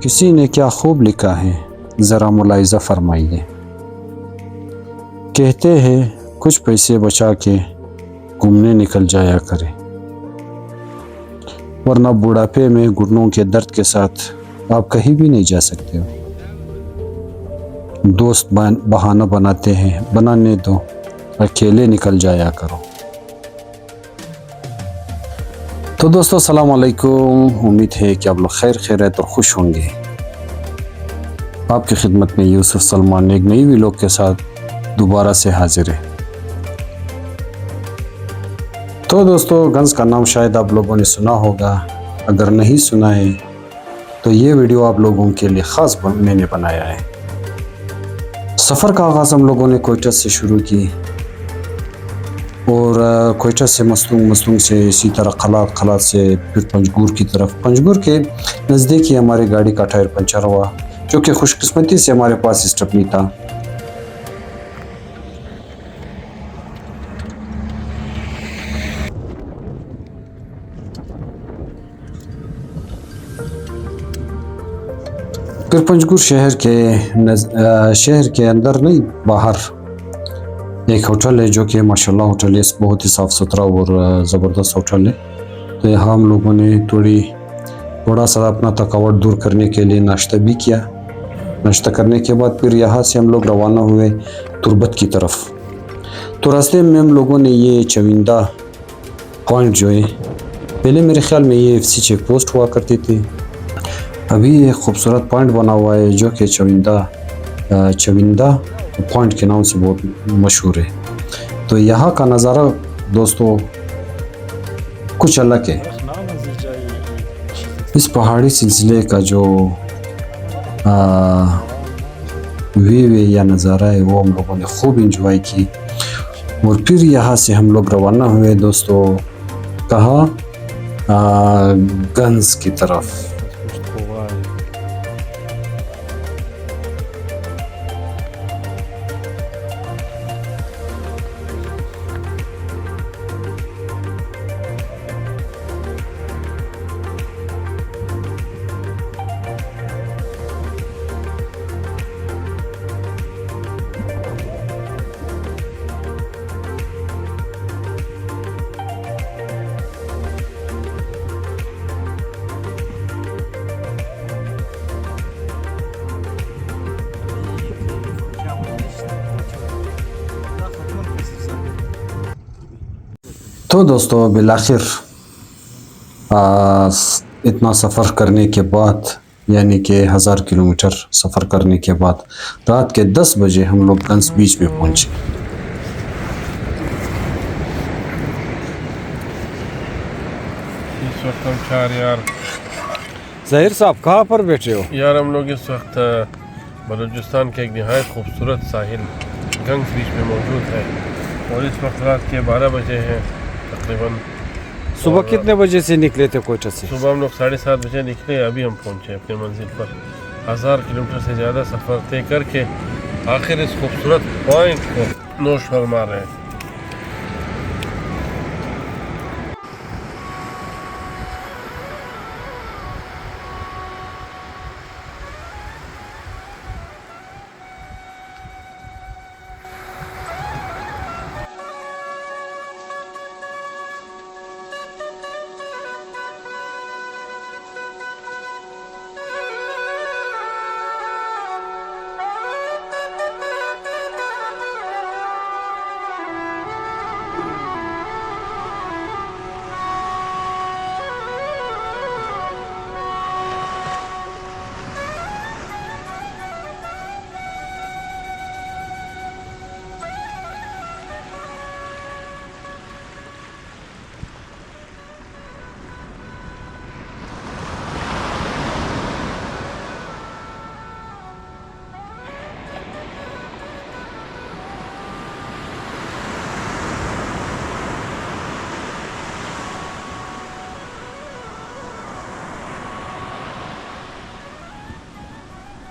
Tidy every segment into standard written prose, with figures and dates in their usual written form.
किसी ने क्या खूब लिखा है, ज़रा मुलाहिज़ा फरमाइए। कहते हैं कुछ पैसे बचा के घूमने निकल जाया करें, वरना बुढ़ापे में घुटनों के दर्द के साथ आप कहीं भी नहीं जा सकते हो। दोस्त बहाना बनाते हैं, बनाने दो, अकेले निकल जाया करो। तो दोस्तों अस्सलाम वालेकुम, उम्मीद है कि आप लोग खैर खैरियत और खुश होंगे। आपकी खिदमत में यूसुफ सलमान एक नई वीडियो के साथ दोबारा से हाजिर है। तो दोस्तों गंज का नाम शायद आप लोगों ने सुना होगा, अगर नहीं सुना है तो ये वीडियो आप लोगों के लिए ख़ास मैंने बनाया है। सफ़र का आगाज़ हम लोगों ने कोयटा से शुरू की और कोयटा से मस्तूंग से इसी तरह खलात से फिर पंजगुर की तरफ। पंजगुर के नज़दीक ही हमारी गाड़ी का टायर पंचर हुआ, जो कि खुशकिस्मती से हमारे पास स्टेपनी था। फिर पंजगुर शहर के अंदर नहीं, बाहर एक होटल है जो कि माशाल्लाह होटल है, बहुत ही साफ़ सुथरा और ज़बरदस्त होटल है। तो यहाँ हम लोगों ने थोड़ा सा अपना थकावट दूर करने के लिए नाश्ता भी किया। नाश्ता करने के बाद फिर यहाँ से हम लोग रवाना हुए तुर्बत की तरफ। तो रास्ते में हम लोगों ने ये चविंदा पॉइंट जो है, पहले मेरे ख्याल में ये FC चेक पोस्ट हुआ करती थी, अभी एक खूबसूरत पॉइंट बना हुआ है जो कि चविंदा पॉइंट के नाम से बहुत मशहूर है। तो यहाँ का नज़ारा दोस्तों कुछ अलग है। इस पहाड़ी सिलसिले का जो व्यू या नज़ारा है वो हम लोगों ने खूब इंजॉय की। और फिर यहाँ से हम लोग रवाना हुए दोस्तों, कहाँ, गंज की तरफ। तो दोस्तों बिलाखिर इतना सफ़र करने के बाद, यानी कि 1000 किलोमीटर सफ़र करने के बाद रात के 10 बजे हम लोग गंज बीच में पहुंचे। इस वक्त हम चार यार ज़हीर साहब कहाँ पर बैठे हो? यार हम लोग इस वक्त बलूचिस्तान के एक नहायत खूबसूरत साहिल गंज बीच में मौजूद है और इस वक्त रात के 12 बजे हैं तकरीबन। सुबह कितने बजे से निकले थे कोयटा से? सुबह हम लोग 7:30 बजे निकले, अभी हम पहुंचे अपनी मंजिल पर। 1000 किलोमीटर से ज़्यादा सफ़र तय करके आखिर इस खूबसूरत पॉइंट को नोश फरमा रहे हैं।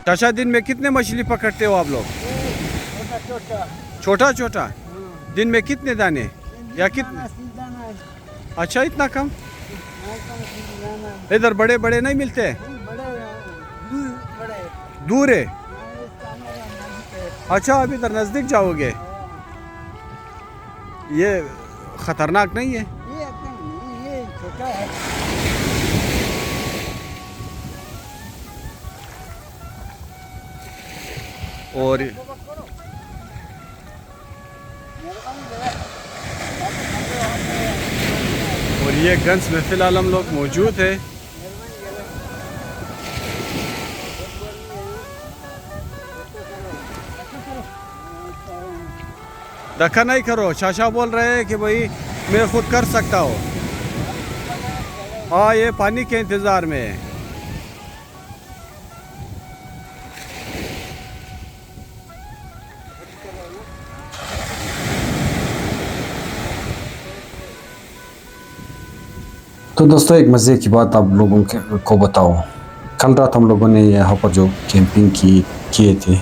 चाचा दिन में कितने मछली पकड़ते हो आप लोग? छोटा छोटा। दिन में कितने दाने या कितने? अच्छा इतना कम। इधर बड़े बड़े नहीं मिलते? दूर है। अच्छा अभी इधर नज़दीक जाओगे। ये खतरनाक नहीं है? ये छोटा है। और ये गंज में फ़िलहाल हम लोग मौजूद है। धक्का नहीं करो, चाचा बोल रहे हैं कि भाई मैं खुद कर सकता हूँ। हाँ ये पानी के इंतज़ार में है। तो दोस्तों एक मज़े की बात आप लोगों को बताओ। कल रात हम लोगों ने यहाँ पर जो कैंपिंग किए थे,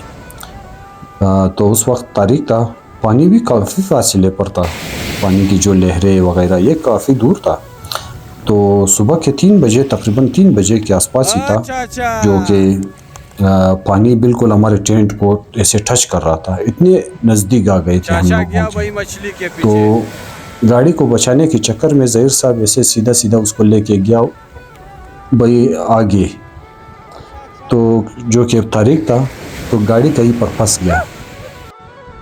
तो उस वक्त तारीख था, पानी भी काफ़ी फासले पर था। पानी की जो लहरें वगैरह ये काफ़ी दूर था। तो सुबह के 3 बजे, तकरीबन 3 बजे के आसपास ही था, अच्छा जो कि पानी बिल्कुल हमारे टेंट को ऐसे टच कर रहा था। इतने नज़दीक आ गए थे हम चाचा लोग गया पहुंचे। भाई मछली के पीछे। तो गाड़ी को बचाने के चक्कर में ज़हीर साहब ऐसे सीधा सीधा उसको लेके गया भाई आगे, तो जो कि तारीख था, तो गाड़ी कहीं पर फंस गया।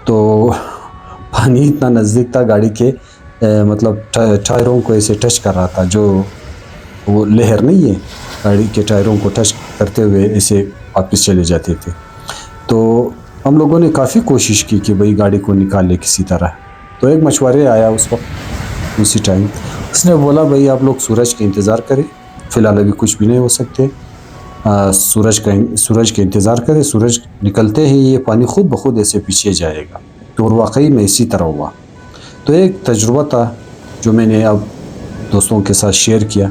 तो पानी इतना नज़दीक था, गाड़ी के मतलब टायरों को ऐसे टच कर रहा था। जो वो लहर नहीं है, गाड़ी के टायरों को टच करते हुए ऐसे वापस चले जाते थे। तो हम लोगों ने काफ़ी कोशिश की कि भाई गाड़ी को निकाल ले किसी तरह। तो एक मछुआरे आया उस वक्त, उसी टाइम उसने बोला भाई आप लोग सूरज का इंतज़ार करें, फ़िलहाल अभी कुछ भी नहीं हो सकते, सूरज का इंतज़ार करें, सूरज निकलते ही ये पानी खुद ब खुद ऐसे पीछे जाएगा। तो और वाकई में इसी तरह हुआ। तो एक तजुर्बा था जो मैंने अब दोस्तों के साथ शेयर किया।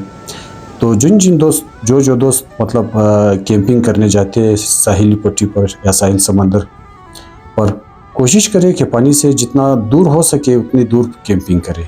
तो जिन दोस्त मतलब कैंपिंग करने जाते हैं साहिली पट्टी पर या साहिल समंदर पर, कोशिश करें कि पानी से जितना दूर हो सके उतनी दूर कैंपिंग करें।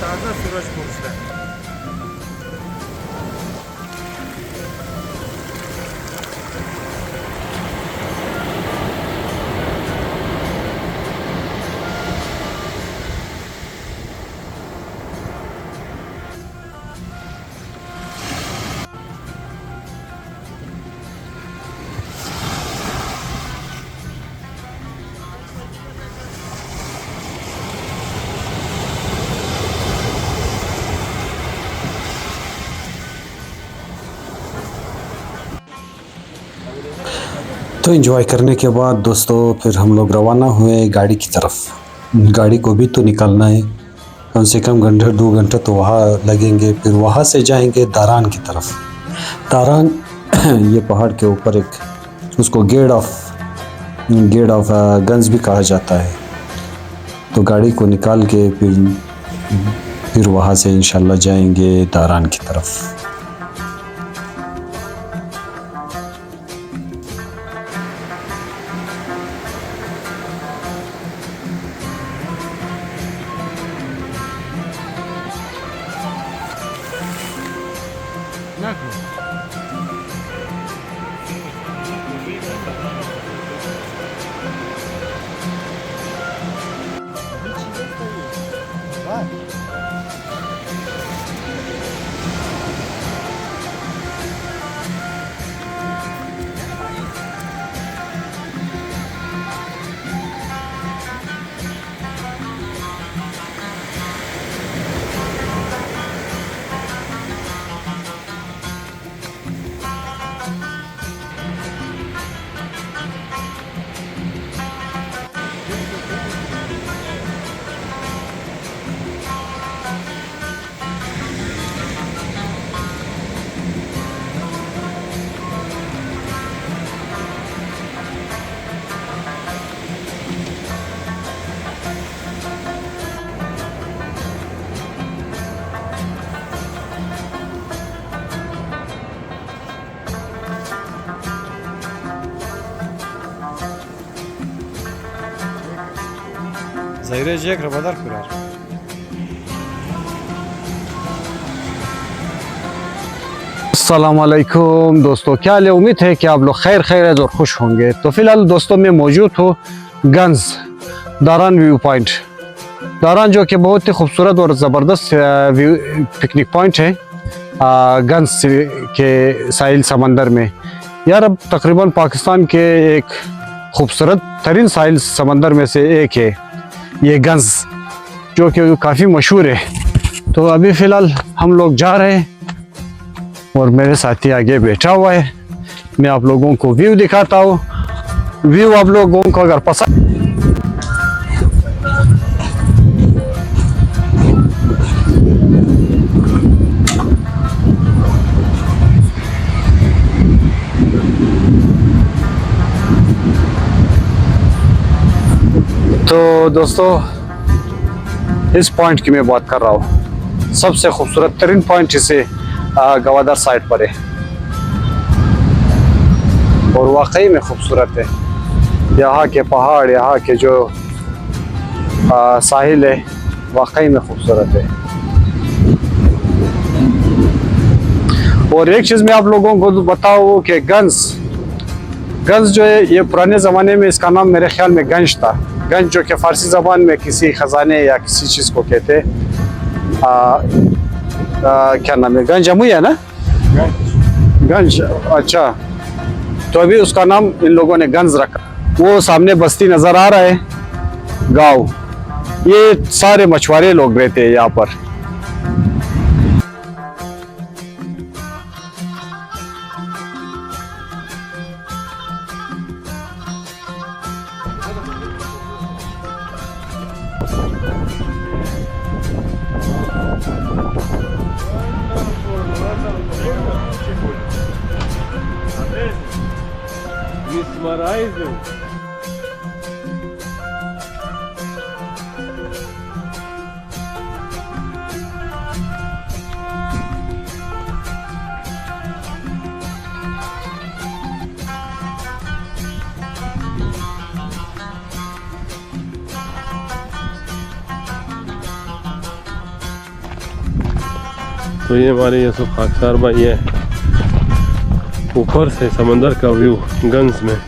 ताज़ा सूरज पुरस्कार तो एंजॉय करने के बाद दोस्तों फिर हम लोग रवाना हुए गाड़ी की तरफ। गाड़ी को भी तो निकालना है, कम से कम घंटे 2 घंटे तो वहाँ लगेंगे। फिर वहाँ से जाएंगे दारान की तरफ। दारान ये पहाड़ के ऊपर एक, उसको गेट ऑफ गंज भी कहा जाता है। तो गाड़ी को निकाल के फिर वहाँ से इंशाल्लाह जाएंगे दारान की तरफ। Zahire Jack Rabadar Kurar. अस्सलामुअलैकुम दोस्तों, क्या हाल है? उम्मीद है कि आप लोग खैर खैर और खुश होंगे। तो फिलहाल दोस्तों मैं मौजूद हूँ गंज दारान व्यू पॉइंट। दारान जो कि बहुत ही खूबसूरत और ज़बरदस्त पिकनिक पॉइंट है गंज के साहिल समंदर में। यार अब तकरीबन पाकिस्तान के एक खूबसूरत तरीन साहिल समंदर में से एक है ये गंज, जो कि काफ़ी मशहूर है। तो अभी फ़िलहाल हम लोग जा रहे हैं और मेरे साथी आगे बैठा हुआ है। मैं आप लोगों को व्यू दिखाता हूँ। व्यू आप लोगों को अगर पसंद तो दोस्तों इस पॉइंट की मैं बात कर रहा हूँ। सबसे खूबसूरत तरीन पॉइंट इसे गवादर साइड पर है और वाकई में खूबसूरत है। यहाँ के पहाड़, यहाँ के जो साहिल है वाकई में खूबसूरत है। और एक चीज़ मैं आप लोगों को बताऊँ कि गंज जो है ये पुराने ज़माने में इसका नाम मेरे ख्याल में गंज था। गंज जो कि फ़ारसी ज़बान में किसी ख़जाने या किसी चीज़ को कहते क्या नाम है? गंज जमुई है ना? गंज, अच्छा। तो अभी उसका नाम इन लोगों ने गंज रखा। वो सामने बस्ती नज़र आ रहा है, गांव। ये सारे मछुआरे लोग रहते हैं यहाँ पर। Mesmerizing. तो ये हमारे यूसुफ खाकसार भाई है, ऊपर से समंदर का व्यू गंज में।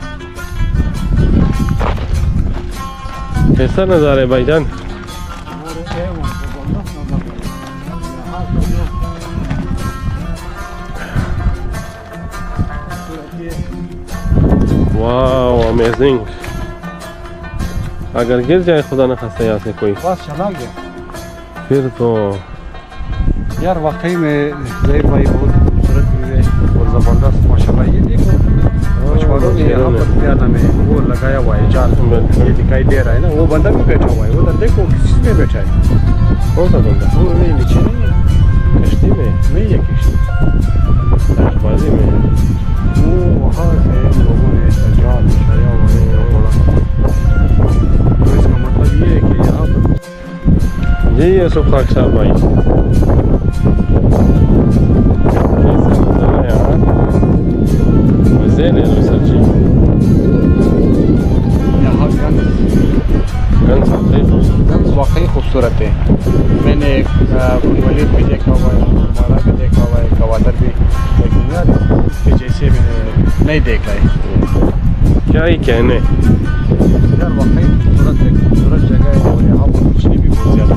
कैसा नज़ारा है भाईजान? वाह अमेजिंग। अगर गिर जाए खुदा न खास्ता यहाँ से कोई, बस चला गया फिर तो यार। वाकई में ज़हीर भाई बहुत खूबसूरत व्यू है और ज़बरदस्त माशाल्लाह। ये देखो मछुआरों ने यहाँ पर क्या नाम है वो लगाया हुआ है जाल, ये दिखाई दे रहा है ना। वो बंदा भी बैठा हुआ है उधर, देखो किस में बैठा है। कौन सा बंदा? वो नहीं, नीचे नहीं है, कश्ती में नहीं है किश्ती, बाजी में। वो वहाँ से लोगों ने ऐसा जाल बिछाया हुआ है बड़ा। तो इसका मतलब ये है कि यहाँ पर यही है यूसुफ खाकसार भाई। गंज वाकई खूबसूरत है। मैंने वलीद भी देखा हुआ है, मारा भी देखा हुआ है, गवादर भी, लेकिन यार इसके जैसे मैंने नहीं देखा है। क्या ही कहने यार वाकई खूबसूरत जगह है और यहाँ पर बिजली भी बहुत ज़्यादा।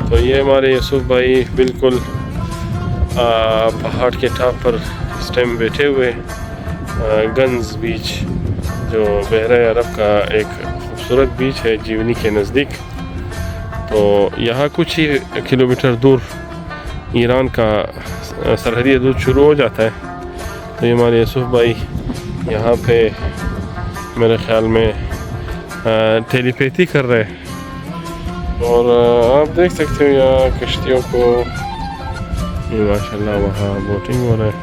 तो ये हमारे यूसुफ भाई बिल्कुल पहाड़ के टॉप पर इस टाइम बैठे हुए गंज बीच, जो बहरा अरब का एक खूबसूरत बीच है जीवनी के नज़दीक। तो यहाँ कुछ ही किलोमीटर दूर ईरान का सरहदी हदूद शुरू हो जाता है। तो ये हमारे यूसुफ भाई यहाँ पे मेरे ख़्याल में टेलीपैथी कर रहे हैं। और आप देख सकते हो यहाँ कश्तियों को, ये माशाल्लाह वहाँ बोटिंग हो रहा है।